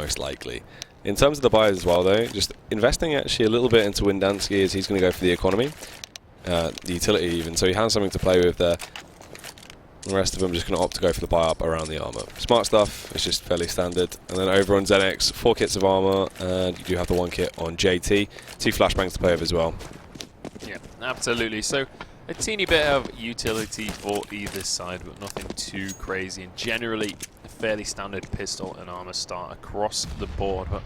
most likely. In terms of the buys as well, though, just investing actually a little bit into Windansky as he's going to go for the economy, the utility even, so he has something to play with there. The rest of them just going to opt to go for the buy up around the armor. Smart stuff, it's just fairly standard. And then over on Xenex, 4 kits of armor, and you do have the 1 kit on JT. 2 flashbangs to play with as well. Yeah, absolutely. So a teeny bit of utility for either side, but nothing too crazy. And generally, a fairly standard pistol and armor start across the board. But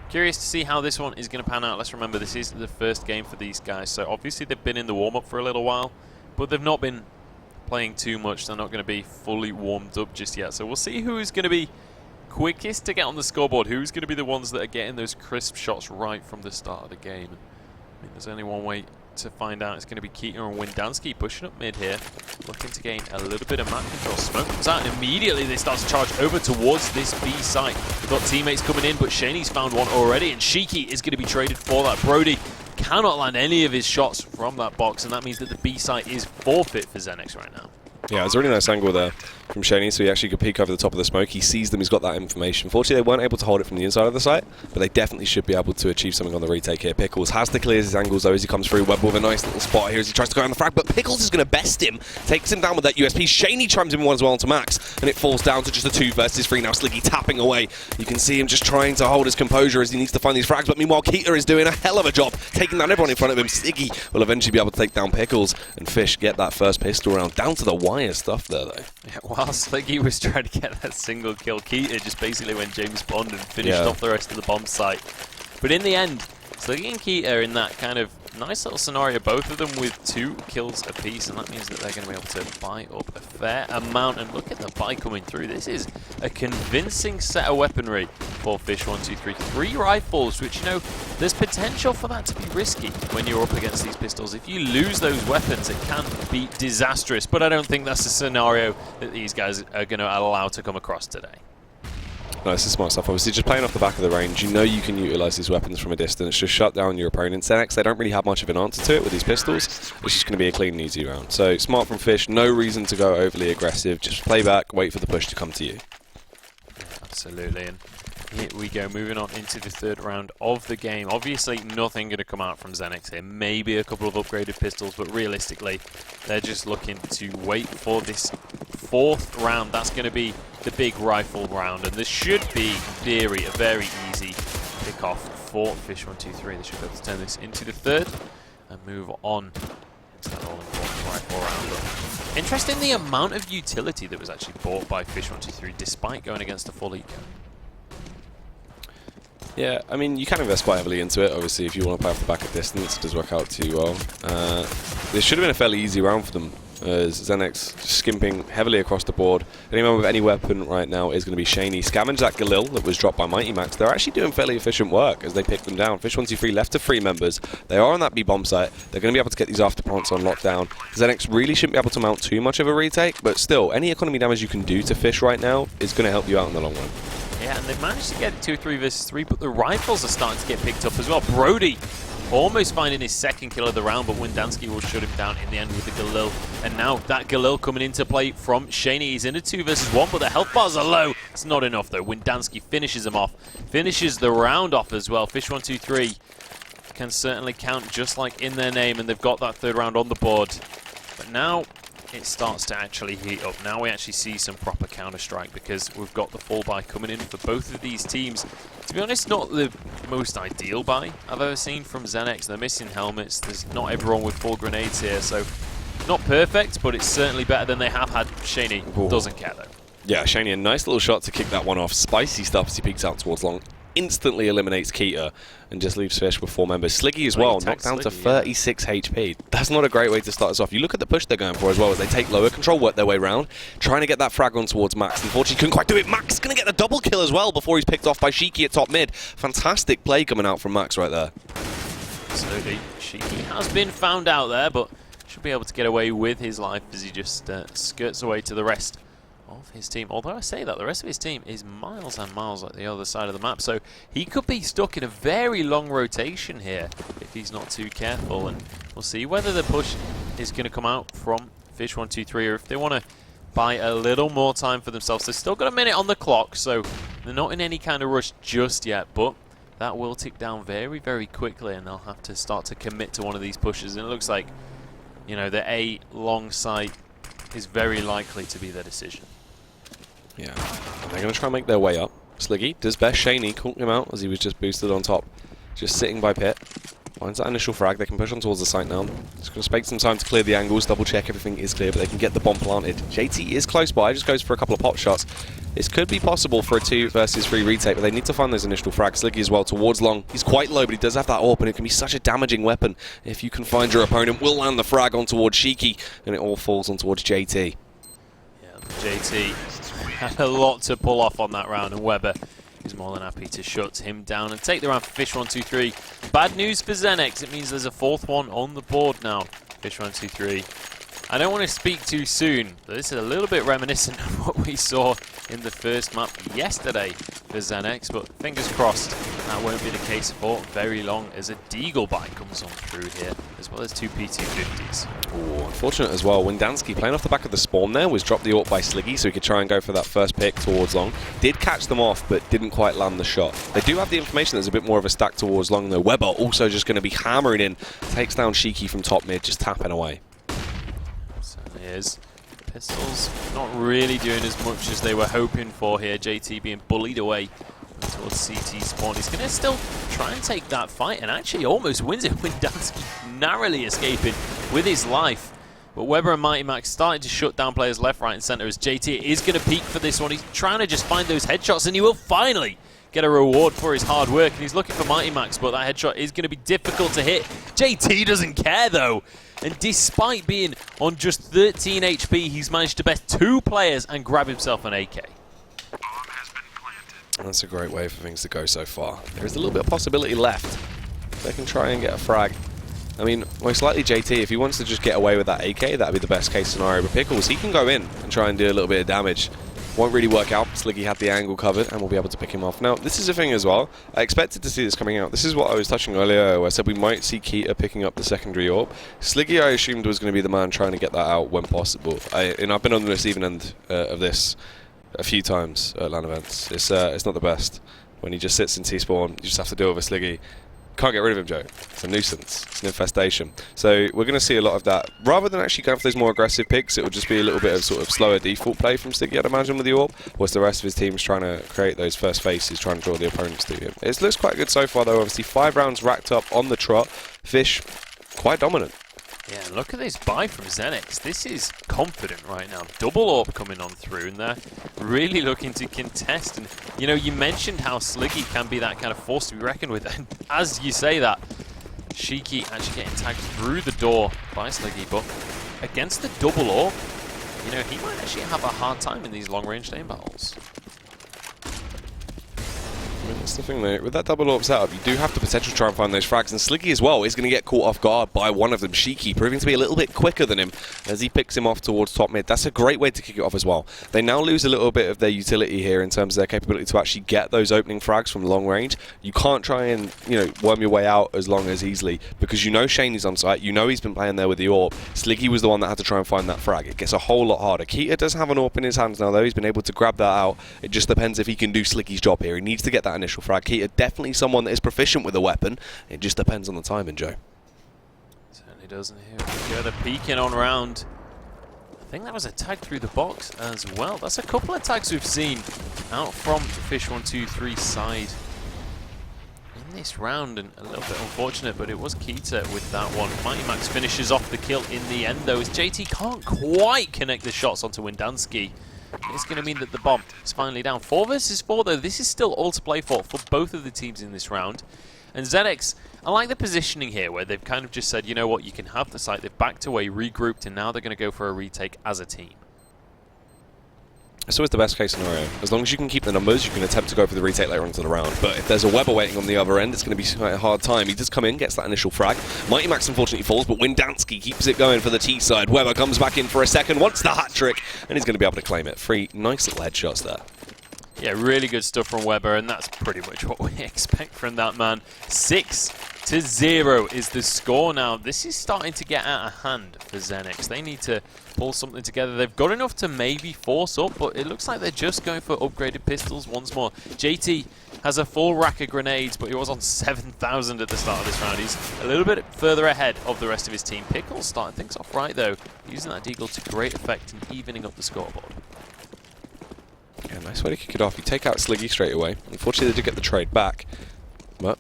curious to see how this one is going to pan out. Let's remember, this is the first game for these guys. So obviously they've been in the warm-up for a little while, but they've not been playing too much. They're not going to be fully warmed up just yet. So we'll see who's going to be quickest to get on the scoreboard. Who's going to be the ones that are getting those crisp shots right from the start of the game. I mean, there's only one way to find out. It's going to be Keita and Windansky pushing up mid here, looking to gain a little bit of map control. Smoke comes out and immediately they start to charge over towards this B site. We've got teammates coming in, but Shaney's found one already, and Shiki is going to be traded for that. Brody cannot land any of his shots from that box, and that means that the B site is forfeit for Xenex right now. Yeah, it was a really nice angle there from Shaney, so he actually could peek over the top of the smoke. He sees them, he's got that information. Fortunately, they weren't able to hold it from the inside of the site, but they definitely should be able to achieve something on the retake here. Pickles has to clear his angles, though, as he comes through. Webb with a nice little spot here as he tries to go on the frag, but Pickles is going to best him, takes him down with that USP. Shaney chimes in one as well onto Max, and it falls down to just a 2 versus 3 now. Sliggy tapping away. You can see him just trying to hold his composure as he needs to find these frags, but meanwhile, Keita is doing a hell of a job, taking down everyone in front of him. Sliggy will eventually be able to take down Pickles, and Fish get that first pistol round. Down to the wire stuff there, though. Yeah, while Sliggy was trying to get that single kill, Keita just basically went James Bond and finished off the rest of the bomb site. But in the end, Sliggy and Keita are in that kind of nice little scenario, both of them with 2 kills apiece, and that means that they're going to be able to buy up a fair amount. And look at the buy coming through. This is a convincing set of weaponry for fish123. 3 rifles, which, you know, there's potential for that to be risky when you're up against these pistols. If you lose those weapons, it can be disastrous, but I don't think that's a scenario that these guys are going to allow to come across today. No, this is smart stuff. Obviously, just playing off the back of the range, you know you can utilise these weapons from a distance, just shut down your opponent. Xenex, they don't really have much of an answer to it with these pistols. It's just going to be a clean and easy round. So, smart from Fish, no reason to go overly aggressive. Just play back, wait for the push to come to you. Absolutely, and here we go, moving on into the 3rd round of the game. Obviously, nothing going to come out from Xenex here. Maybe a couple of upgraded pistols, but realistically, they're just looking to wait for this 4th round. That's going to be the big rifle round, and this should be, in theory, a very easy pick-off for fish123. They should be able to turn this into the 3rd and move on into that all-important rifle round. Interesting the amount of utility that was actually bought by fish123 despite going against a full eco. Yeah, I mean, you can invest quite heavily into it. Obviously, if you want to play off the back of distance, it does work out too well. This should have been a fairly easy round for them, as Xenex skimping heavily across the board. Anyone with any weapon right now is going to be Shaney. Scavenge that Galil that was dropped by Mighty Max. They're actually doing fairly efficient work as they pick them down. fish123 left to 3 members. They are on that B-bomb site. They're going to be able to get these afterplants on lockdown. Xenex really shouldn't be able to mount too much of a retake, but still, any economy damage you can do to Fish right now is going to help you out in the long run. Yeah, and they've managed to get 2 3 versus 3, but the rifles are starting to get picked up as well. Brody almost finding his 2nd kill of the round, but Windansky will shut him down in the end with the Galil. And now that Galil coming into play from Shaney. He's in a 2 versus 1, but the health bars are low. It's not enough, though. Windansky finishes him off, finishes the round off as well. Fish123 can certainly count just like in their name, and they've got that 3rd round on the board. But now it starts to actually heat up. Now we actually see some proper counter-strike because we've got the full buy coming in for both of these teams. To be honest, not the most ideal buy I've ever seen from Xenex. They're missing helmets. There's not everyone with full grenades here, so not perfect, but it's certainly better than they have had. Shaney doesn't care, though. Yeah, Shaney, a nice little shot to kick that one off. Spicy stuff as he peeks out towards long. Instantly eliminates Keita and just leaves Fish with 4 members. Sliggy as well, knocked down to 36 HP. That's not a great way to start us off. You look at the push they're going for as well, as they take lower control, work their way around, trying to get that frag on towards Max. Unfortunately, couldn't quite do it. Max going to get a double kill as well before he's picked off by Shiki at top mid. Fantastic play coming out from Max right there. Absolutely. Shiki has been found out there, but should be able to get away with his life as he just skirts away to the rest of his team. Although I say that, the rest of his team is miles and miles at the other side of the map, so he could be stuck in a very long rotation here if he's not too careful, and we'll see whether the push is going to come out from fish123 or if they want to buy a little more time for themselves. They've still got a minute on the clock, so They're not in any kind of rush just yet, but that will tick down very, very quickly, and they'll have to start to commit to one of these pushes. And it looks like, you know, the A long site is very likely to be their decision. Yeah, and they're going to try and make their way up. Sliggy does best. Shaney caught him out as he was just boosted on top. Just sitting by pit. Finds that initial frag. They can push on towards the site now. It's going to take some time to clear the angles, double check everything is clear, but they can get the bomb planted. JT is close by, just goes for a couple of pot shots. This could be possible for a 2 versus 3 retake, but they need to find those initial frags. Sliggy as well towards long. He's quite low, but he does have that AWP, and it can be such a damaging weapon if you can find your opponent. Will land the frag on towards Shiki, and it all falls on towards JT. Yeah, JT had a lot to pull off on that round, and Weber is more than happy to shut him down and take the round for fish123. Bad news for Xenex. It means there's a 4th one on the board now. fish123. I don't want to speak too soon, but this is a little bit reminiscent of what we saw in the first map yesterday for Xenex, but fingers crossed that won't be the case for very long as a Deagle bite comes on through here, as well as 2 P250s. Ooh, unfortunate as well. Windansky, playing off the back of the spawn there, was dropped the AWP by Sliggy, so he could try and go for that first pick towards long. Did catch them off, but didn't quite land the shot. They do have the information there's a bit more of a stack towards long, though. Weber also just going to be hammering in. Takes down Shiki from top mid, just tapping away. Certainly is. Pistols not really doing as much as they were hoping for here. JT being bullied away towards CT spawn. He's going to still try and take that fight and actually almost wins it. Windansky narrowly escaping with his life. But Weber and Mighty Max starting to shut down players left, right and centre as JT is going to peek for this one. He's trying to just find those headshots and he will finally get a reward for his hard work. And he's looking for Mighty Max, but that headshot is going to be difficult to hit. JT doesn't care though. And despite being on just 13 HP, he's managed to best 2 players and grab himself an AK. That's a great way for things to go so far. There is a little bit of possibility left. They can try and get a frag. I mean, most likely JT, if he wants to just get away with that AK, that'd be the best case scenario. But Pickles, he can go in and try and do a little bit of damage. Won't really work out. Sliggy had the angle covered and we'll be able to pick him off. Now, this is a thing as well. I expected to see this coming out. This is what I was touching earlier where I said we might see Keita picking up the secondary AWP. Sliggy, I assumed, was going to be the man trying to get that out when possible. And I've been on the receiving end of this a few times at LAN events. It's not the best. When he just sits in T-spawn, you just have to deal with a Sliggy. Can't get rid of him, Joe. It's a nuisance. It's an infestation. So we're going to see a lot of that. Rather than actually going for those more aggressive picks, it will just be a little bit of sort of slower default play from Sliggy, I'd imagine, with the AWP, whilst the rest of his team's trying to create those first faces, trying to draw the opponents to him. It looks quite good so far, though. Obviously, 5 rounds racked up on the trot. Fish, quite dominant. Yeah, and look at this buy from Xenex. This is confident right now. Double AWP coming on through, and they're really looking to contest. And, you know, you mentioned how Sliggy can be that kind of force to be reckoned with. And as you say that, Shiki actually getting tagged through the door by Sliggy. But against the double AWP, you know, he might actually have a hard time in these long-range aim battles. I mean, that's the thing though, with that double AWP setup, you do have the potential to try and find those frags, and Sliggy as well is going to get caught off guard by one of them, Shiki, proving to be a little bit quicker than him as he picks him off towards top mid. That's a great way to kick it off as well. They now lose a little bit of their utility here in terms of their capability to actually get those opening frags from long range. You can't try and, you know, worm your way out as long as easily because you know Shaney's on site, you know he's been playing there with the AWP. Sliggy was the one that had to try and find that frag. It gets a whole lot harder. Keita does have an AWP in his hands now though, he's been able to grab that out. It just depends if he can do Sliggy's job here. He needs to get that initial frag. Keita definitely someone that is proficient with a weapon. It just depends on the timing, Joe. Certainly doesn't. Here we go, the peeking on round. I think that was a tag through the box as well. That's a couple of tags we've seen out from the fish123 side in this round, and a little bit unfortunate, but it was Keita with that one. Mighty Max finishes off the kill in the end though, as JT can't quite connect the shots onto Windansky. It's going to mean that the bomb is finally down. 4 versus 4 though, this is still all to play for both of the teams in this round. And Xenex, I like the positioning here where they've kind of just said, you know what, you can have the site. They've backed away, regrouped, and now they're going to go for a retake as a team. It's always the best case scenario. As long as you can keep the numbers, you can attempt to go for the retake later on to the round. But if there's a Weber waiting on the other end, it's going to be quite a hard time. He does come in, gets that initial frag. Mighty Max unfortunately falls, but Windansky keeps it going for the T side. Weber comes back in for a second, wants the hat trick, and he's going to be able to claim it. 3 nice little headshots there. Yeah, really good stuff from Weber, and that's pretty much what we expect from that man. 6 0 is the score now. This is starting to get out of hand for Xenex. They need to pull something together. They've got enough to maybe force up, but it looks like they're just going for upgraded pistols once more. JT has a full rack of grenades, but he was on 7,000 at the start of this round. He's a little bit further ahead of the rest of his team. Pickles starting things off right, though, using that deagle to great effect and evening up the scoreboard. Yeah, nice way to kick it off. You take out Sliggy straight away. Unfortunately, they did get the trade back, but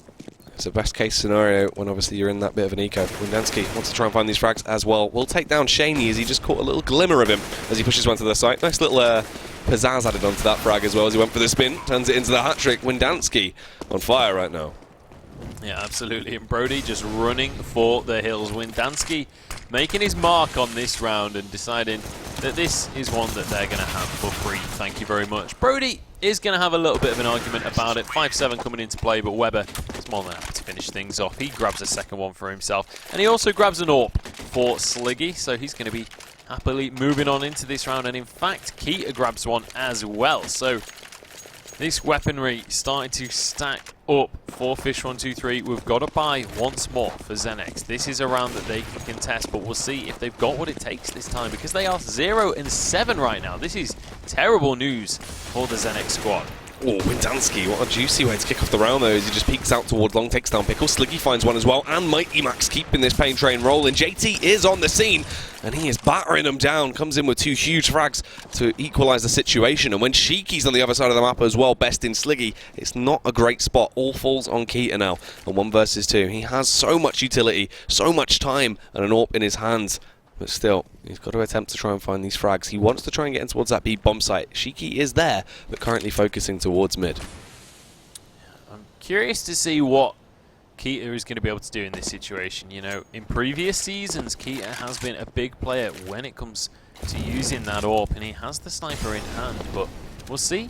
it's a best case scenario when obviously you're in that bit of an eco. Windansky wants to try and find these frags as well. Will take down Shaney as he just caught a little glimmer of him as he pushes one to the site. Nice little pizzazz added onto that frag as well as he went for the spin. Turns it into the hat-trick. Windansky on fire right now. Yeah, absolutely. And Brody just running for the hills. Windansky making his mark on this round and deciding that this is one that they're going to have for free. Thank you very much. Brody is going to have a little bit of an argument about it. 5-7 coming into play, but Weber is more than happy to finish things off. He grabs a second one for himself, and he also grabs an AWP for Sliggy, so he's going to be happily moving on into this round. And in fact, Keita grabs one as well. So this weaponry starting to stack up for fish123. We've got to buy once more for Xenex. This is a round that they can contest, but we'll see if they've got what it takes this time, because they are 0-7 right now. This is terrible news for the Xenex squad. Oh, Windansky, what a juicy way to kick off the round though, as he just peeks out towards long, takes down Pickle. Sliggy finds one as well, and Mighty Max keeping this pain train rolling. JT is on the scene, and he is battering them down. Comes in with 2 huge frags to equalise the situation, and when Shiki's on the other side of the map as well, besting Sliggy, it's not a great spot. All falls on Keita now, on 1 versus 2. He has so much utility, so much time, and an AWP in his hands. But still, he's got to attempt to try and find these frags. He wants to try and get in towards that B bomb site. Shiki is there, but currently focusing towards mid. I'm curious to see what Keita is going to be able to do in this situation. You know, in previous seasons, Keita has been a big player when it comes to using that AWP, and he has the sniper in hand. But we'll see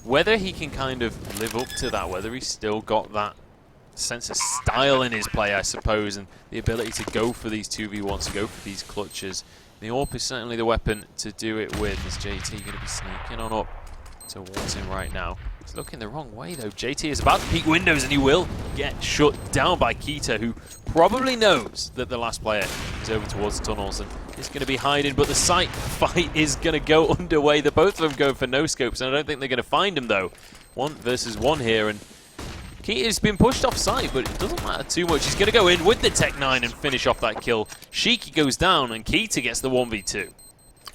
whether he can kind of live up to that, whether he's still got that sense of style in his play, I suppose, and the ability to go for these 2v1s, to go for these clutches. The AWP is certainly the weapon to do it with. Is JT going to be sneaking on up towards him right now? He's looking the wrong way though. JT is about to peek windows, and he will get shut down by Keita, who probably knows that the last player is over towards the tunnels and is going to be hiding, but the site fight is going to go underway. The both of them go for no scopes, and I don't think they're going to find him though. 1 versus 1 here, and Keita's been pushed off site, but it doesn't matter too much. He's going to go in with the Tech 9 and finish off that kill. Shiki goes down, and Keita gets the 1v2.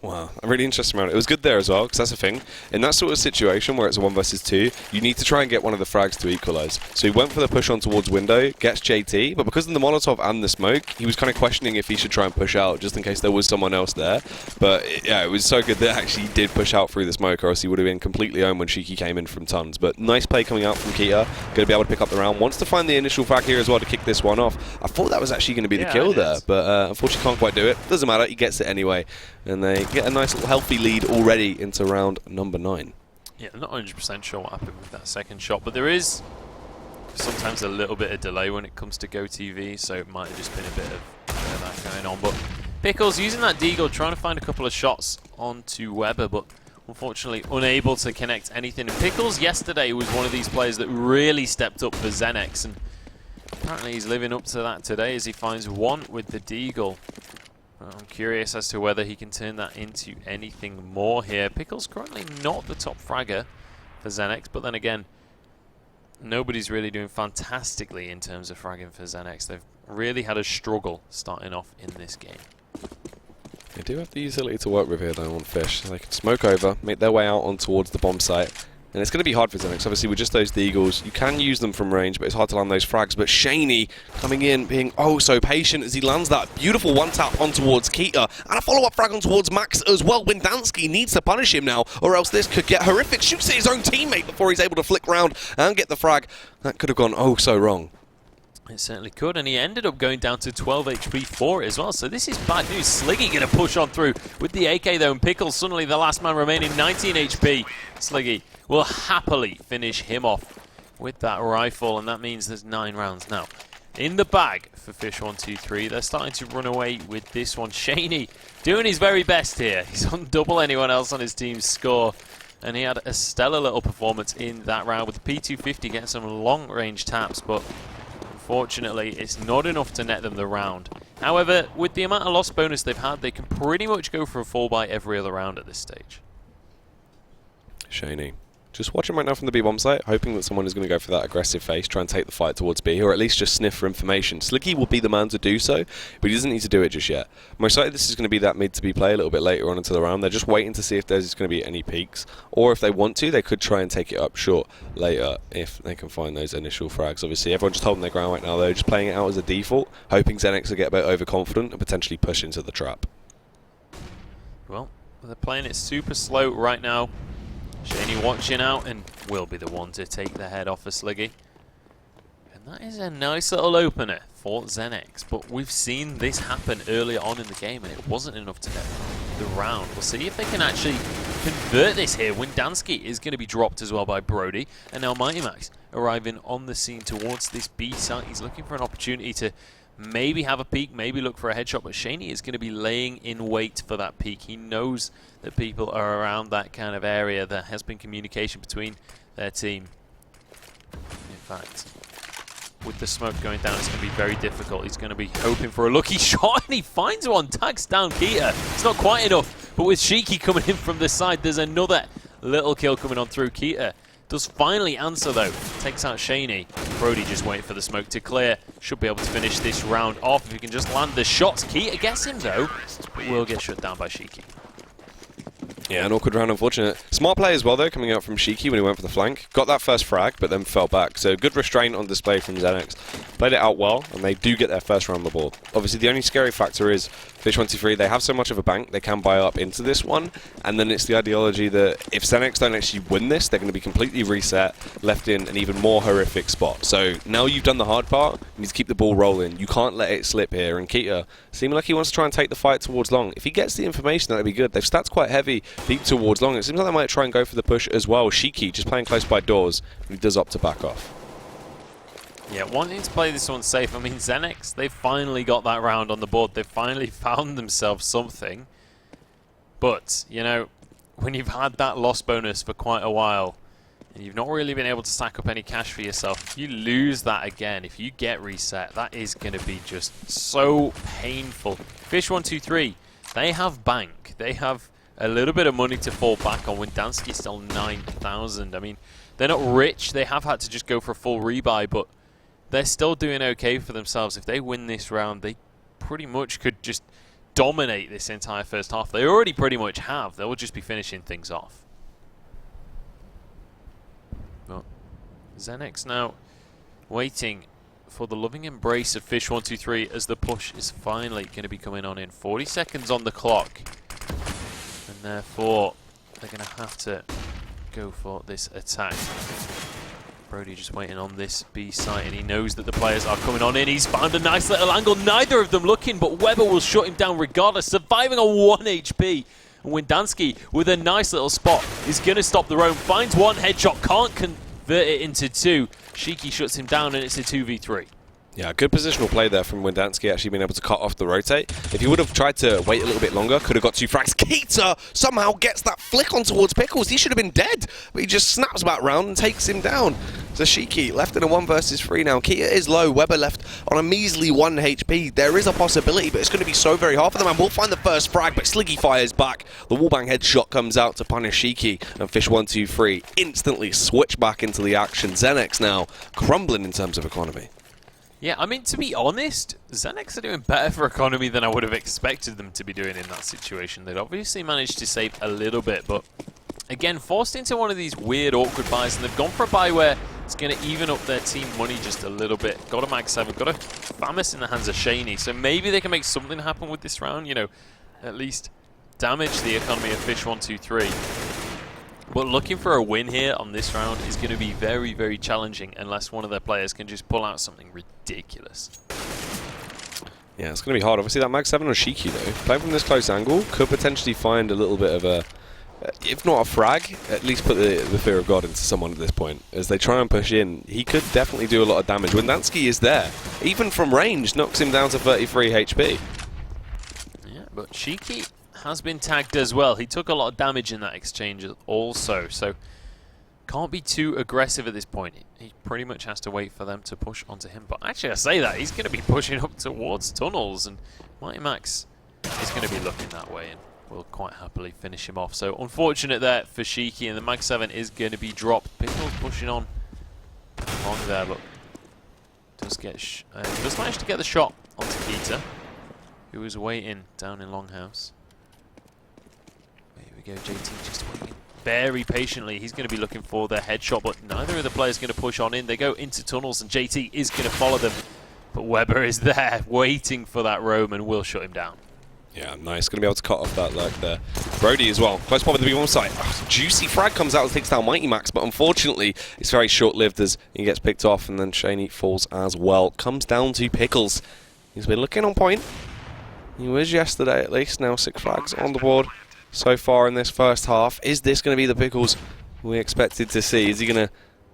Wow, a really interesting round. It was good there as well, because that's the thing. In that sort of situation where it's a 1 versus 2, you need to try and get one of the frags to equalise. So he went for the push on towards window, gets JT, but because of the Molotov and the smoke, he was kind of questioning if he should try and push out, just in case there was someone else there. But yeah, it was so good that actually he did push out through the smoke, or else he would have been completely owned when Shiki came in from tons. But nice play coming out from Keita, going to be able to pick up the round. Wants to find the initial frag here as well to kick this one off. I thought that was actually going to be the kill there, but unfortunately can't quite do it. Doesn't matter, he gets it anyway. And they get a nice little healthy lead already into round number 9. Yeah, I'm not 100% sure what happened with that second shot, but there is sometimes a little bit of delay when it comes to GoTV, so it might have just been a bit of that going on. But Pickles using that deagle, trying to find a couple of shots onto Weber, but unfortunately unable to connect anything. And Pickles yesterday was one of these players that really stepped up for Xenex, and apparently he's living up to that today as he finds one with the deagle. I'm curious as to whether he can turn that into anything more here. Pickle's currently not the top fragger for Xenex, but then again, nobody's really doing fantastically in terms of fragging for Xenex. They've really had a struggle starting off in this game. They do have the utility to work with here though on Fish. So they can smoke over, make their way out on towards the bomb site. And it's going to be hard for Xenex. Obviously, with just those deagles, you can use them from range, but it's hard to land those frags. But Shaney coming in, being oh so patient as he lands that beautiful one-tap on towards Keita. And a follow-up frag on towards Max as well. Windansky needs to punish him now, or else this could get horrific. Shoots at his own teammate before he's able to flick round and get the frag. That could have gone oh so wrong. It certainly could, and he ended up going down to 12 HP for it as well, so this is bad news. Sliggy going to push on through with the AK though, and Pickles suddenly the last man remaining, 19 HP. Sliggy will happily finish him off with that rifle, and that means there's 9 rounds now in the bag for fish123. They're starting to run away with this one. Shaney doing his very best here. He's on double anyone else on his team's score, and he had a stellar little performance in that round with the P250 getting some long-range taps, but unfortunately, it's not enough to net them the round. However, with the amount of loss bonus they've had, they can pretty much go for a 4-buy every other round at this stage. Shaney. Just watching right now from the B-bomb site, hoping that someone is going to go for that aggressive face, try and take the fight towards B, or at least just sniff for information. Sliggy will be the man to do so, but he doesn't need to do it just yet. Most likely this is going to be that mid to B play a little bit later on into the round. They're just waiting to see if there's going to be any peaks, or if they want to, they could try and take it up short later if they can find those initial frags. Obviously, everyone's just holding their ground right now, though, just playing it out as a default, hoping Xenex will get a bit overconfident and potentially push into the trap. Well, they're playing it super slow right now. Shaney watching out and will be the one to take the head off of Sliggy. And that is a nice little opener for Xenex. But we've seen this happen earlier on in the game and it wasn't enough to get the round. We'll see if they can actually convert this here. Windansky is going to be dropped as well by Brody. And now Mighty Max arriving on the scene towards this B site. He's looking for an opportunity to maybe have a peek, maybe look for a headshot, but Shaney is going to be laying in wait for that peek. He knows that people are around that kind of area. There has been communication between their team. In fact, with the smoke going down, it's going to be very difficult. He's going to be hoping for a lucky shot, and he finds one, tags down Keita. It's not quite enough, but with Shiki coming in from the side, there's another little kill coming on through. Keita does finally answer, though. Takes out Shaney. Brody just waiting for the smoke to clear. Should be able to finish this round off if he can just land the shots. Keita gets him, though, but will get shut down by Shiki. Yeah, an awkward round, unfortunate. Smart play as well, though, coming out from Shiki when he went for the flank. Got that first frag, but then fell back. So good restraint on display from Xenex. Played it out well, and they do get their first round on the board. Obviously, the only scary factor is fish123, they have so much of a bank, they can buy up into this one. And then it's the ideology that if Xenex don't actually win this, they're going to be completely reset, left in an even more horrific spot. So now you've done the hard part, you need to keep the ball rolling. You can't let it slip here. And Keita seeming like he wants to try and take the fight towards long. If he gets the information, that'd be good. They've stats quite heavy deep towards long. It seems like they might try and go for the push as well. Shiki just playing close by doors, and he does opt to back off. Yeah, wanting to play this one safe. I mean, Xenex, they finally got that round on the board. They finally found themselves something. But, you know, when you've had that loss bonus for quite a while, and you've not really been able to stack up any cash for yourself, if you lose that again, if you get reset, that is going to be just so painful. fish123, they have bank. They have a little bit of money to fall back on. Windansky still 9,000. I mean, they're not rich. They have had to just go for a full rebuy, but they're still doing okay for themselves. If they win this round, they pretty much could just dominate this entire first half. They already pretty much have. They'll just be finishing things off. But Xenex now waiting for the loving embrace of fish123 as the push is finally going to be coming on in. 40 seconds on the clock. And therefore, they're going to have to go for this attack. Brody just waiting on this B site, and he knows that the players are coming on in. He's found a nice little angle. Neither of them looking, but Weber will shut him down regardless. Surviving on 1 HP. And Windansky, with a nice little spot, is going to stop the roam. Finds one headshot, can't convert it into two. Shiki shuts him down, and it's a 2v3. Yeah, good positional play there from Windansky, actually being able to cut off the rotate. If he would have tried to wait a little bit longer, could have got 2 frags. Keita somehow gets that flick on towards Pickles. He should have been dead, but he just snaps back round and takes him down. Zashiki left in a 1 versus 3 now. Keita is low. Weber left on a measly 1 HP. There is a possibility, but it's going to be so very hard for them. And we'll find the first frag, but Sliggy fires back. The wallbang headshot comes out to punish Shiki, and fish123 instantly switch back into the action. Xenex now crumbling in terms of economy. Yeah, I mean, to be honest, Xenex are doing better for economy than I would have expected them to be doing in that situation. They'd obviously managed to save a little bit, but again, forced into one of these weird, awkward buys, and they've gone for a buy where it's going to even up their team money just a little bit. Got a Mag 7, got a Famis in the hands of Shaney, so maybe they can make something happen with this round, you know, at least damage the economy of fish123. But looking for a win here on this round is going to be very, very challenging unless one of their players can just pull out something ridiculous. Yeah, it's going to be hard. Obviously, that Mag 7 on Shiki, though, playing from this close angle, could potentially find a little bit of a, if not a frag, at least put the fear of God into someone at this point. As they try and push in, he could definitely do a lot of damage. Windansky is there. Even from range, knocks him down to 33 HP. Yeah, but Shiki has been tagged as well. He took a lot of damage in that exchange also, so can't be too aggressive at this point. He pretty much has to wait for them to push onto him. But actually, I say that, he's going to be pushing up towards tunnels, and Mighty Max is going to be looking that way, and will quite happily finish him off. So unfortunate there for Shiki, and the Mag 7 is going to be dropped. Pickle's pushing on along there, but does manage to get the shot onto Keita, who was waiting down in Longhouse. Here we go, JT just waiting very patiently. He's going to be looking for their headshot, but neither of the players going to push on in. They go into tunnels, and JT is going to follow them. But Weber is there, waiting for that roam, and will shut him down. Yeah, nice. Going to be able to cut off that leg there. Brody as well. Close spot with the B1 site. Juicy frag comes out and takes down Mighty Max, but unfortunately, it's very short-lived as he gets picked off, and then Shaney falls as well. Comes down to Pickles. He's been looking on point. He was yesterday, at least. Now 6 frags on the board so far in this first half. Is this going to be the Pickles we expected to see? Is he going to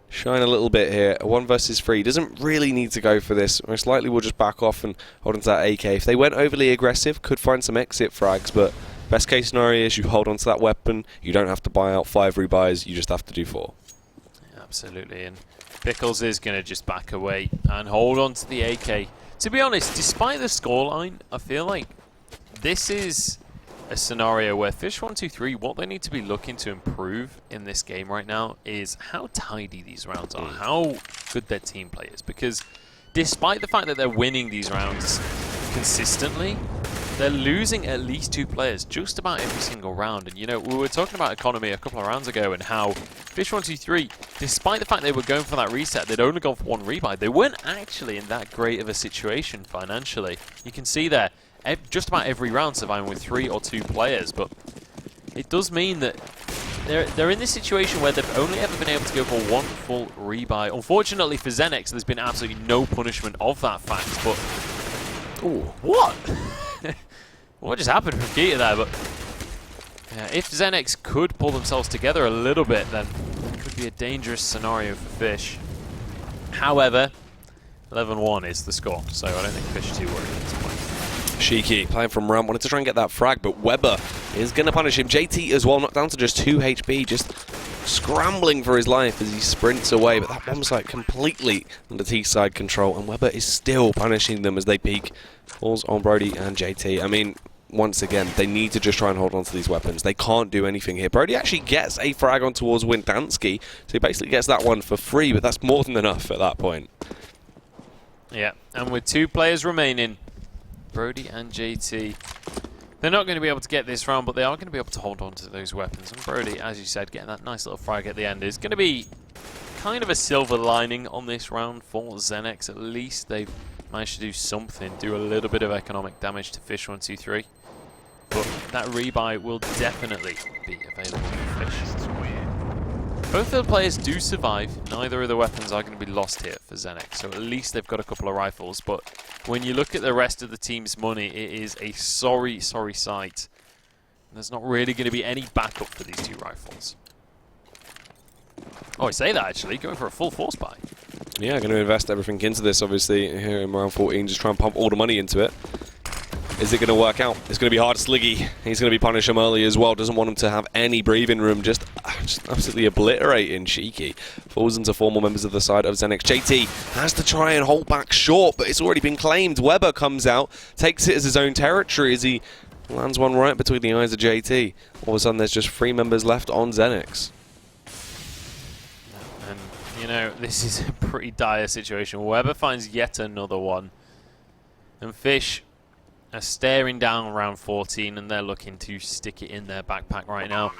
shine a little bit here? 1 versus 3. Doesn't really need to go for this. Most likely we'll just back off and hold onto that AK. If they went overly aggressive, could find some exit frags, but best case scenario is you hold onto that weapon. You don't have to buy out 5 rebuys, you just have to do 4. Absolutely, and Pickles is going to just back away and hold on to the AK. To be honest, despite the scoreline, I feel like this is a scenario where fish123, what they need to be looking to improve in this game right now is how tidy these rounds are, how good their team play is. Because despite the fact that they're winning these rounds consistently, they're losing at least 2 players just about every single round. And you know, we were talking about economy a couple of rounds ago and how fish123, despite the fact they were going for that reset, they'd only gone for 1 rebuy. They weren't actually in that great of a situation financially. You can see there, just about every round surviving with 3 or 2 players, but it does mean that they're in this situation where they've only ever been able to go for 1 full rebuy. Unfortunately for Xenex, there's been absolutely no punishment of that fact, but... Ooh, what? What just happened from Keita there? But if Xenex could pull themselves together a little bit, then it could be a dangerous scenario for Fish. However, 11-1 is the score, so I don't think Fish are too worried at this point. Shiki playing from ramp, wanted to try and get that frag, but Weber is going to punish him. JT as well, knocked down to just 2 HP, just scrambling for his life as he sprints away, but that bomb site completely under T-side control, and Weber is still punishing them as they peek. Falls on Brody and JT. I mean, once again, they need to just try and hold on to these weapons. They can't do anything here. Brody actually gets a frag on towards Windansky, so he basically gets that one for free, but that's more than enough at that point. Yeah, and with 2 players remaining, Brody and JT, they're not going to be able to get this round, but they are going to be able to hold on to those weapons. And Brody, as you said, getting that nice little frag at the end is going to be kind of a silver lining on this round for Xenex. At least they've managed to do something, do a little bit of economic damage to fish123. But that rebuy will definitely be available for Fish. Both of the players do survive. Neither of the weapons are going to be lost here for Xenex, so at least they've got a couple of rifles. But when you look at the rest of the team's money, it is a sorry, sorry sight. There's not really going to be any backup for these 2 rifles. Oh, I say that actually, going for a full force buy. Yeah, going to invest everything into this, obviously, here in round 14, just try and pump all the money into it. Is it going to work out? It's going to be hard. Sliggy, he's going to be punished him early as well. Doesn't want him to have any breathing room. Just absolutely obliterating Shiki. Falls into 4 more members of the side of Xenex. JT has to try and hold back short, but it's already been claimed. Weber comes out, takes it as his own territory as he lands one right between the eyes of JT. All of a sudden, there's just 3 members left on Xenex. And, you know, this is a pretty dire situation. Weber finds yet another one. And Fish are staring down round 14, and they're looking to stick it in their backpack right now.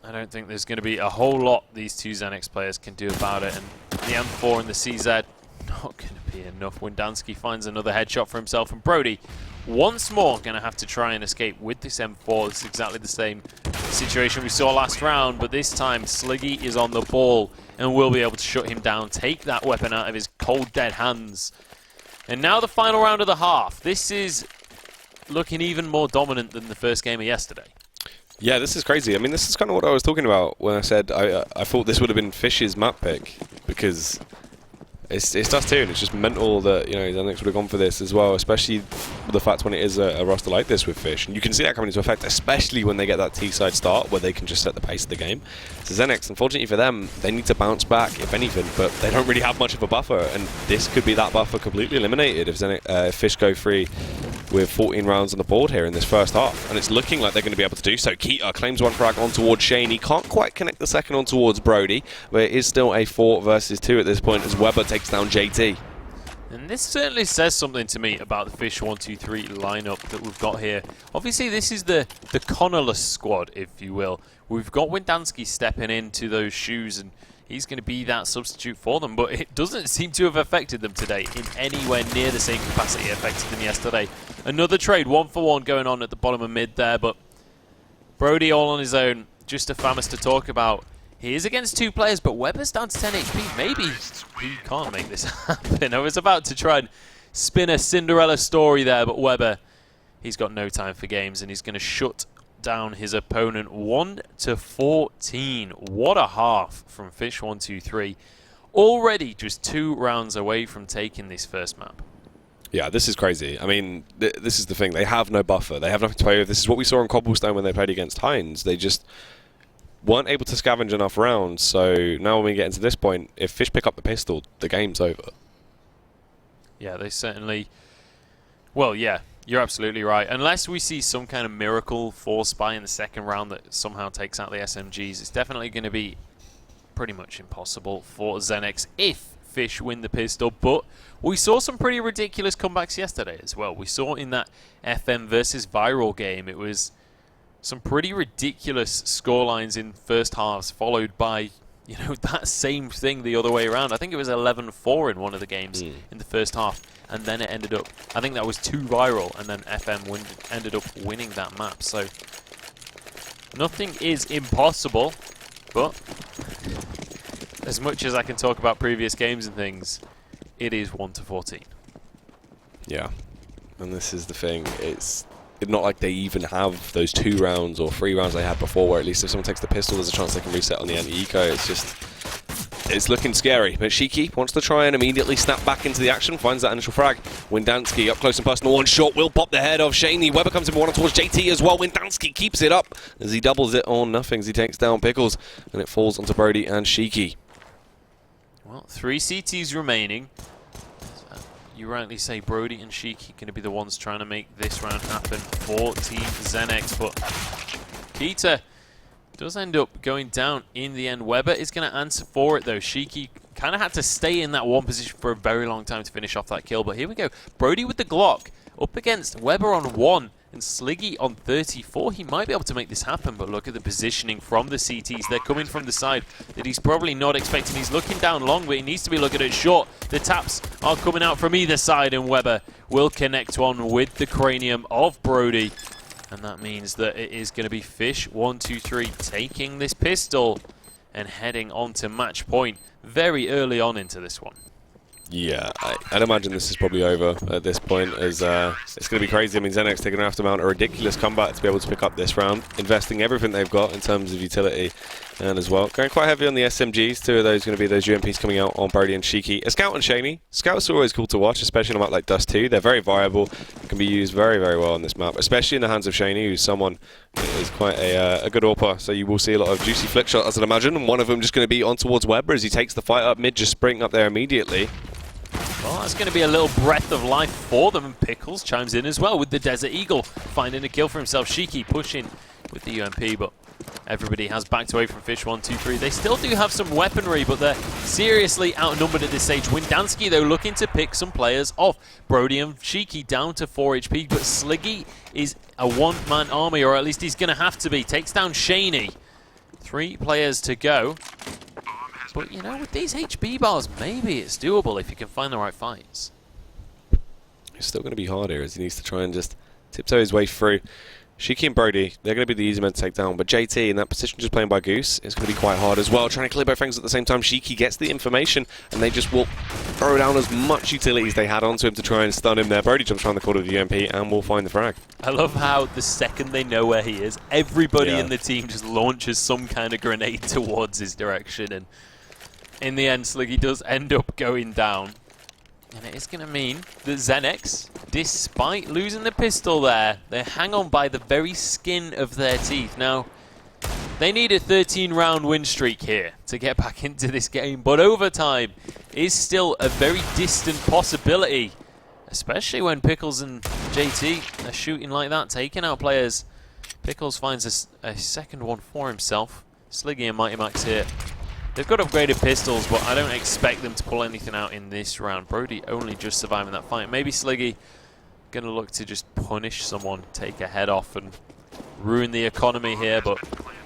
I don't think there's going to be a whole lot these 2 Xenex players can do about it, and the M4 and the CZ not going to be enough. Windansky finds another headshot for himself, and Brody once more going to have to try and escape with this M4. This is exactly the same situation we saw last round, but this time Sliggy is on the ball and will be able to shut him down, take that weapon out of his cold dead hands. And now the final round of the half. This is looking even more dominant than the first game of yesterday. Yeah, this is crazy. I mean, this is kind of what I was talking about when I said I thought this would have been Fish's map pick, because it's Dust 2, and it's just mental that, you know, Xenex would have gone for this as well, especially with the fact when it is a roster like this with Fish. And you can see that coming into effect, especially when they get that T-side start where they can just set the pace of the game. So Xenex, unfortunately for them, they need to bounce back, if anything, but they don't really have much of a buffer, and this could be that buffer completely eliminated if Fish go free with 14 rounds on the board here in this first half. And it's looking like they're going to be able to do so. Keita claims one frag on towards Shane. He can't quite connect the second on towards Brody, but it is still a 4 versus 2 at this point as Weber takes down JT. And this certainly says something to me about the fish123 lineup that we've got here. Obviously, this is the Connorless squad, if you will. We've got Windansky stepping into those shoes, and he's going to be that substitute for them. But it doesn't seem to have affected them today in anywhere near the same capacity it affected them yesterday. Another trade, 1-for-1 going on at the bottom of mid there, but Brody all on his own. Just a Famas to talk about. He is against 2 players, but Weber's down to 10 HP. Maybe he can't make this happen. I was about to try and spin a Cinderella story there, but Weber, he's got no time for games, and he's going to shut down his opponent 1-14. What a half from fish123. Already just 2 rounds away from taking this first map. Yeah, this is crazy. I mean, this is the thing. They have no buffer. They have nothing to play with. This is what we saw in Cobblestone when they played against Hines. They just weren't able to scavenge enough rounds. So now when we get into this point, if Fish pick up the pistol, the game's over. Yeah, they certainly... Well, yeah, you're absolutely right. Unless we see some kind of miracle force buy in the second round that somehow takes out the SMGs, it's definitely going to be pretty much impossible for Xenex if Fish win the pistol. But we saw some pretty ridiculous comebacks yesterday as well. We saw in that FM versus Viral game, it was some pretty ridiculous scorelines in first halves, followed by, you know, that same thing the other way around. I think it was 11-4 in one of the games in the first half, and then it ended up, I think that was 2 Viral, and then FM ended up winning that map. So nothing is impossible, but as much as I can talk about previous games and things, it is 1-14. Yeah, and this is the thing. It's not like they even have those 2 rounds or 3 rounds they had before, where at least if someone takes the pistol, there's a chance they can reset on the anti-eco. It's just, it's looking scary. But Shiki wants to try and immediately snap back into the action, finds that initial frag. Windansky up close and personal, one shot will pop the head of Shaney. Weber comes in one towards JT as well. Windansky keeps it up as he doubles it on nothing as he takes down Pickles, and it falls onto Brody and Shiki. Well, 3 CTs remaining. You rightly say Brody and Shiki going to be the ones trying to make this round happen for Team Xenex, but Keita does end up going down in the end. Weber is going to answer for it though. Shiki kind of had to stay in that one position for a very long time to finish off that kill, but here we go. Brody with the Glock up against Weber on 1 and Sliggy on 34. He might be able to make this happen, but look at the positioning from the CTs. They're coming from the side that he's probably not expecting. He's looking down long, but he needs to be looking at short. The taps are coming out from either side, and Weber will connect one with the cranium of Brody. And that means that it is going to be fish123 taking this pistol and heading on to match point very early on into this one. Yeah, I'd imagine this is probably over at this point, as it's going to be crazy. I mean, Xenex, they're going to have to mount a ridiculous comeback to be able to pick up this round, investing everything they've got in terms of utility and as well. Going quite heavy on the SMGs. 2 of those going to be those UMPs coming out on Brody and Shiki. A Scout and Shaney. Scouts are always cool to watch, especially on a map like Dust 2. They're very viable, can be used very, very well on this map, especially in the hands of Shaney, who's someone who is quite a good AWPer. So you will see a lot of juicy flick shots, I'd imagine, and one of them just going to be on towards Weber as he takes the fight up mid, just sprinting up there immediately. Well, that's going to be a little breath of life for them, and Pickles chimes in as well with the Desert Eagle, finding a kill for himself. Shiki pushing with the UMP, but everybody has backed away from fish123. They still do have some weaponry, but they're seriously outnumbered at this stage. Windansky, though, looking to pick some players off. Brody and Shiki down to 4 HP, but Sliggy is a one-man army, or at least he's going to have to be. Takes down Shaney. 3 players to go. But, you know, with these HP bars, maybe it's doable if you can find the right fights. It's still going to be hard here as he needs to try and just tiptoe his way through. Shiki and Brody, they're going to be the easy men to take down, but JT in that position just playing by Goose is going to be quite hard as well. Trying to clear both things at the same time. Shiki gets the information and they just will throw down as much utility as they had onto him to try and stun him there. Brody jumps around the corner of the UMP and will find the frag. I love how the second they know where he is, everybody in the team just launches some kind of grenade towards his direction, and in the end, Sliggy does end up going down. And it is going to mean that Xenex, despite losing the pistol there, they hang on by the very skin of their teeth. Now, they need a 13-round win streak here to get back into this game, but overtime is still a very distant possibility, especially when Pickles and JT are shooting like that, taking out players. Pickles finds a second one for himself. Sliggy and Mighty Max here. They've got upgraded pistols, but I don't expect them to pull anything out in this round. Brody only just surviving that fight. Maybe Sliggy going to look to just punish someone, take a head off and ruin the economy here, but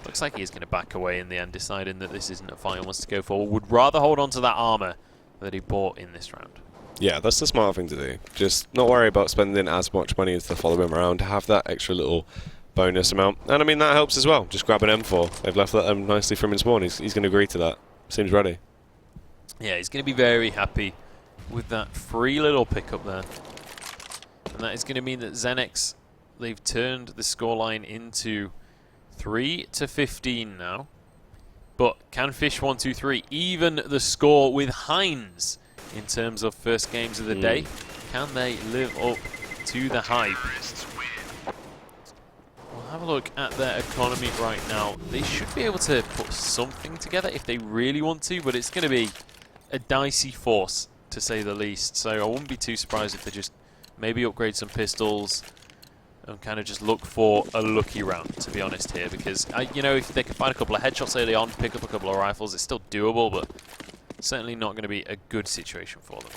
looks like he's going to back away in the end, deciding that this isn't a fight he wants to go for. Would rather hold on to that armor that he bought in this round. Yeah, that's the smart thing to do. Just not worry about spending as much money as the following round to have that extra little bonus amount. And I mean, that helps as well. Just grab an M4. They've left that nicely from in spawn. He's going to agree to that. Seems ready. Yeah, he's going to be very happy with that free little pickup there. And that is going to mean that Xenex, they've turned the scoreline into 3-15 now. But can fish123 even the score with Heinz in terms of first games of the day? Can they live up to the hype? We'll have a look at their economy right now. They should be able to put something together if they really want to, but it's going to be a dicey force, to say the least. So I wouldn't be too surprised if they just maybe upgrade some pistols and kind of just look for a lucky round, to be honest here, because, you know, if they can find a couple of headshots early on, pick up a couple of rifles, it's still doable, but certainly not going to be a good situation for them.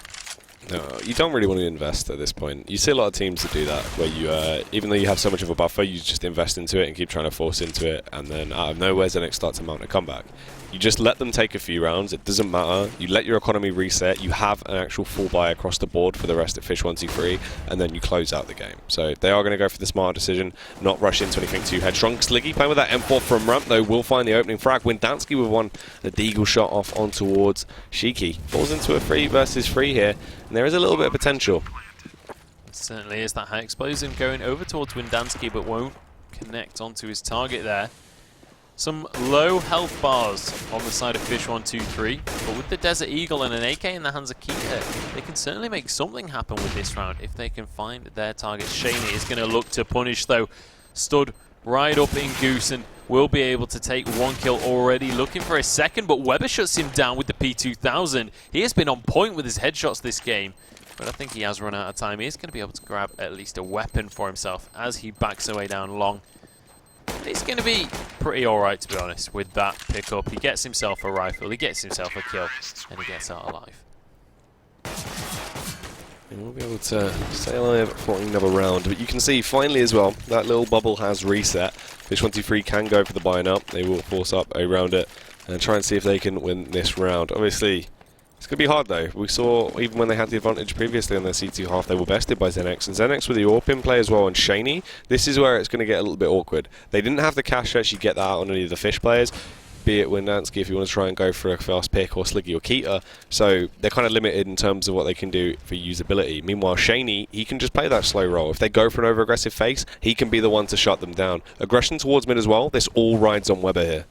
No, you don't really want to invest at this point. You see a lot of teams that do that, where you, even though you have so much of a buffer, you just invest into it and keep trying to force into it, and then out of nowhere, Xenex starts to mount a comeback. You just let them take a few rounds, it doesn't matter, you let your economy reset, you have an actual full buy across the board for the rest of fish123, and then you close out the game. So they are going to go for the smart decision, not rush into anything too headstrong. Sliggy playing with that M4 from ramp, though, will find the opening frag. Windansky with one, the deagle shot off on towards Shiki. Falls into a 3 versus 3 here, and there is a little bit of potential. It certainly is that high explosive going over towards Windansky, but won't connect onto his target there. Some low health bars on the side of fish123, but with the Desert Eagle and an AK in the hands of Keita, they can certainly make something happen with this round if they can find their target. Shaney is going to look to punish, though. Stood right up in Goose and will be able to take one kill already, looking for a second, but Weber shuts him down with the P2000. He has been on point with his headshots this game, but I think he has run out of time. He is going to be able to grab at least a weapon for himself as he backs away down long. He's going to be pretty alright, to be honest, with that pickup. He gets himself a rifle, he gets himself a kill, and he gets out alive. And we'll be able to stay alive for another round. But you can see, finally as well, that little bubble has reset. fish123 can go for the buy now. They will force up around it and try and see if they can win this round. Obviously, it's going to be hard though. We saw, even when they had the advantage previously on their C2 half, they were bested by Xenex. And Xenex with the AWP play as well, and Shaney, this is where it's going to get a little bit awkward. They didn't have the cash to actually get that out on any of the Fish players, be it Windansky if you want to try and go for a fast pick, or Sliggy or Keita. So they're kind of limited in terms of what they can do for usability. Meanwhile, Shaney, he can just play that slow roll. If they go for an over-aggressive face, he can be the one to shut them down. Aggression towards mid as well. This all rides on Weber here.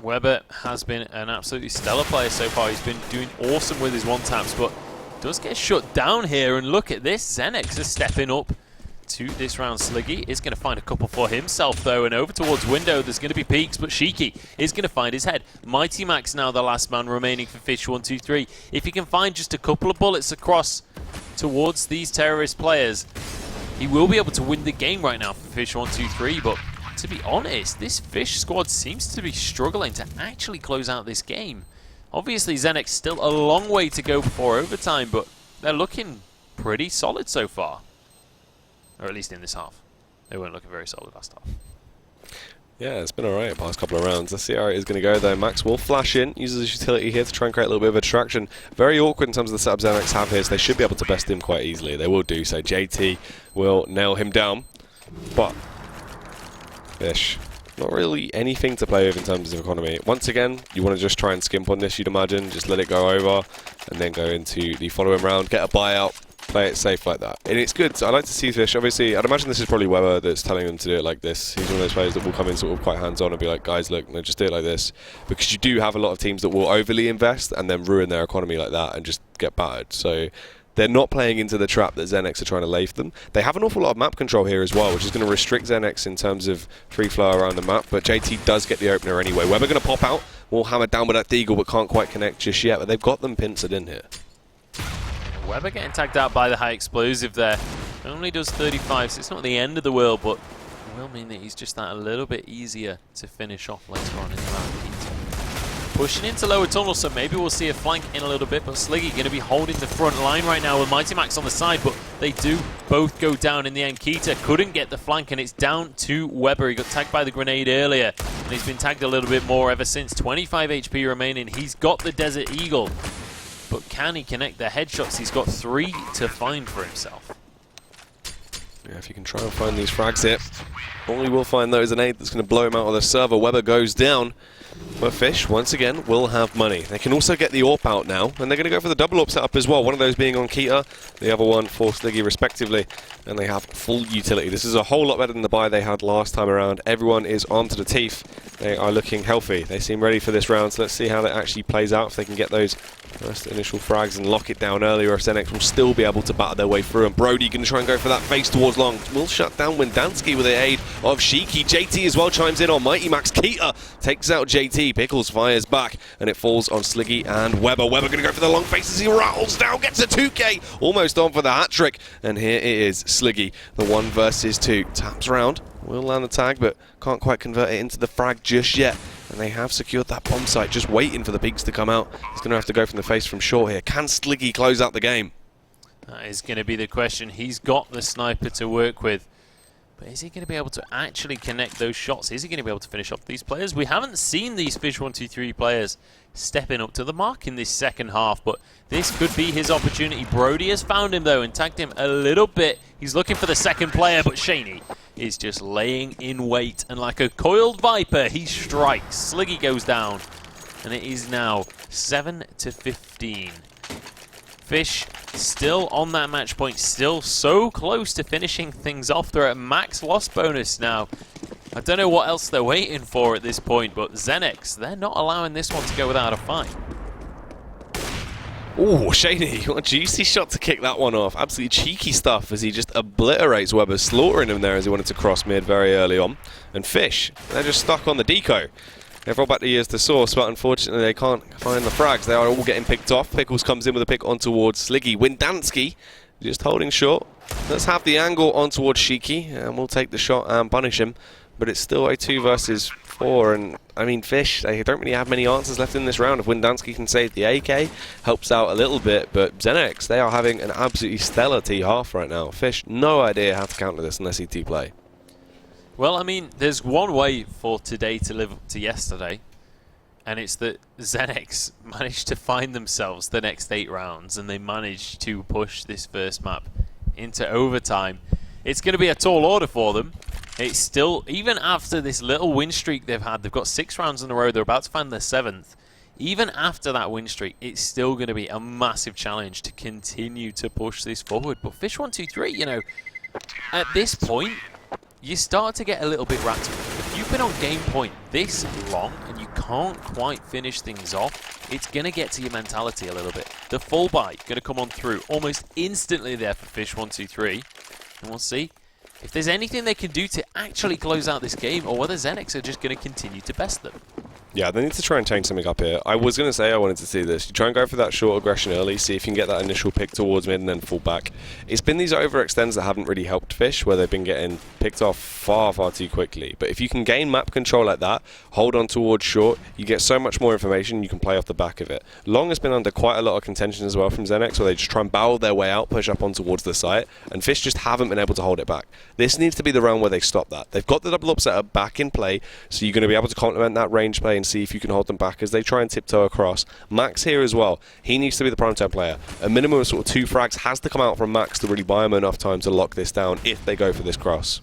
Weber has been an absolutely stellar player so far. He's been doing awesome with his one-taps, but does get shut down here. And look at this, Xenex is stepping up to this round. Sliggy is going to find a couple for himself, though, and over towards window, there's going to be peaks, but Shiki is going to find his head. Mighty Max now the last man remaining for fish123. If he can find just a couple of bullets across towards these terrorist players, he will be able to win the game right now for fish123, but to be honest, this Fish squad seems to be struggling to actually close out this game. Obviously, Xenex still a long way to go before overtime, but they're looking pretty solid so far. Or at least in this half. They weren't looking very solid last half. Yeah, it's been alright the past couple of rounds. Let's see how it is going to go though. Max will flash in, uses his utility here to try and create a little bit of a distraction. Very awkward in terms of the setup Xenex have here, so they should be able to best him quite easily. They will do so. JT will nail him down, but Fish, not really anything to play with in terms of economy. Once again, you want to just try and skimp on this, you'd imagine. Just let it go over and then go into the following round, get a buyout, play it safe like that. And it's good. I like to see Fish. Obviously, I'd imagine this is probably Weber that's telling them to do it like this. He's one of those players that will come in sort of quite hands-on and be like, guys, look, no, just do it like this. Because you do have a lot of teams that will overly invest and then ruin their economy like that and just get battered. So they're not playing into the trap that Xenex are trying to lay for them. They have an awful lot of map control here as well, which is going to restrict Xenex in terms of free flow around the map. But JT does get the opener anyway. Weber going to pop out. Will hammer down with that deagle, but can't quite connect just yet. But they've got them pincered in here. Weber getting tagged out by the high explosive there. Only does 35, so it's not the end of the world, but it will mean that he's just that a little bit easier to finish off later on in the round. Pushing into lower tunnel, so maybe we'll see a flank in a little bit, but Sliggy going to be holding the front line right now with Mighty Max on the side, but they do both go down in the end. Keita couldn't get the flank, and it's down to Weber. He got tagged by the grenade earlier, and he's been tagged a little bit more ever since. 25 HP remaining. He's got the Desert Eagle, but can he connect the headshots? He's got 3 to find for himself. Yeah, if you can try and find these frags here, all you will find though is an 8 that's going to blow him out of the server. Weber goes down. But Fish, once again, will have money. They can also get the AWP out now, and they're going to go for the double AWP setup as well. One of those being on Keita, the other one for Sliggy respectively, and they have full utility. This is a whole lot better than the buy they had last time around. Everyone is armed to the teeth. They are looking healthy. They seem ready for this round, so let's see how that actually plays out. If they can get those first initial frags and lock it down earlier, if Xenex will still be able to batter their way through. And Brody going to try and go for that face towards long. Will shut down Windansky with the aid of Shiki. JT as well chimes in on Mighty Max. Keita takes out JT. Pickles fires back, and it falls on Sliggy and Weber. Weber going to go for the long face as he rattles down, gets a 2K, almost on for the hat trick. And here it is, Sliggy, the 1 versus 2. Taps around, will land the tag, but can't quite convert it into the frag just yet. And they have secured that bomb site, just waiting for the peaks to come out. He's going to have to go from the face from short here. Can Sliggy close out the game? That is going to be the question. He's got the sniper to work with, but is he going to be able to actually connect those shots? Is he going to be able to finish off these players? We haven't seen these fish123 players stepping up to the mark in this second half, but this could be his opportunity. Brody has found him though and tagged him a little bit. He's looking for the second player, but Shaney is just laying in wait, and like a coiled viper, he strikes. Sliggy goes down, and it is now 7-15. Fish still on that match point, still so close to finishing things off. They're at max loss bonus now. I don't know what else they're waiting for at this point, but Xenex, they're not allowing this one to go without a fight. Ooh, Shaney, what a juicy shot to kick that one off. Absolutely cheeky stuff as he just obliterates Weber, slaughtering him there as he wanted to cross mid very early on. And Fish, they're just stuck on the deco. They've rolled back the years to source, but unfortunately they can't find the frags. They are all getting picked off. Pickles comes in with a pick on towards Sliggy. Windansky just holding short. Let's have the angle on towards Shiki, and we'll take the shot and punish him. But it's still a 2 versus 4, and I mean Fish, they don't really have many answers left in this round. If Windansky can save the AK, helps out a little bit, but Xenex, they are having an absolutely stellar T-half right now. Fish, no idea how to counter this unless he T-play. Well, I mean, there's one way for today to live up to yesterday, and it's that Xenex managed to find themselves the next 8 rounds, and they managed to push this first map into overtime. It's going to be a tall order for them. It's still, even after this little win streak they've had, they've got 6 rounds in a row, they're about to find their 7th. Even after that win streak, it's still going to be a massive challenge to continue to push this forward. But fish123, you know, at this point, you start to get a little bit rattled. If you've been on game point this long and you can't quite finish things off, it's going to get to your mentality a little bit. The full buy going to come on through almost instantly there for fish123. And we'll see if there's anything they can do to actually close out this game, or whether Xenex are just going to continue to best them. Yeah, they need to try and change something up here. I was going to say I wanted to see this. You try and go for that short aggression early, see if you can get that initial pick towards mid and then fall back. It's been these overextends that haven't really helped Fish, where they've been getting picked off far, far too quickly. But if you can gain map control like that, hold on towards short, you get so much more information, you can play off the back of it. Long has been under quite a lot of contention as well from Xenex, where they just try and barrel their way out, push up on towards the site, and Fish just haven't been able to hold it back. This needs to be the round where they stop that. They've got the double up setup back in play, so you're going to be able to complement that range play and see if you can hold them back as they try and tiptoe across. Max here as well. He needs to be the primetime player. A minimum of sort of 2 frags has to come out from Max to really buy him enough time to lock this down if they go for this cross.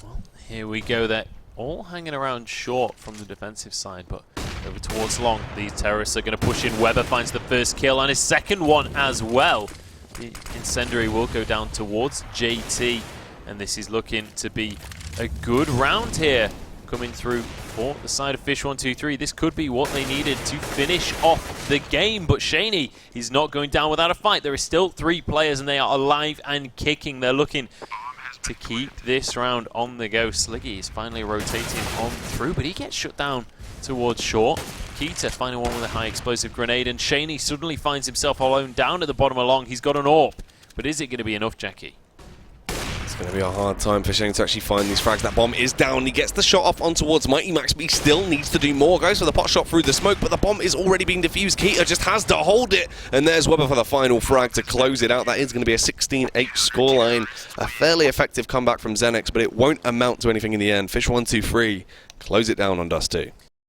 Well, here we go. They're all hanging around short from the defensive side, but over towards long. These terrorists are going to push in. Weber finds the first kill and his second one as well. The incendiary will go down towards JT, and this is looking to be a good round here coming through for the side of fish123. This could be what they needed to finish off the game, but Shaney is not going down without a fight. There are still 3 players, and they are alive and kicking. They're looking to keep this round on the go. Sliggy is finally rotating on through, but he gets shut down towards short. Keita finding one with a high explosive grenade, and Shaney suddenly finds himself alone down at the bottom along. He's got an AWP, but is it going to be enough, Jackie? It's going to be a hard time for Shane to actually find these frags. That bomb is down. He gets the shot off on towards Mighty Max, but he still needs to do more. Goes for the pot shot through the smoke, but the bomb is already being defused. Keita just has to hold it, and there's Weber for the final frag to close it out. That is going to be a 16-8 scoreline. A fairly effective comeback from Xenex, but it won't amount to anything in the end. fish123 close it down on Dust 2.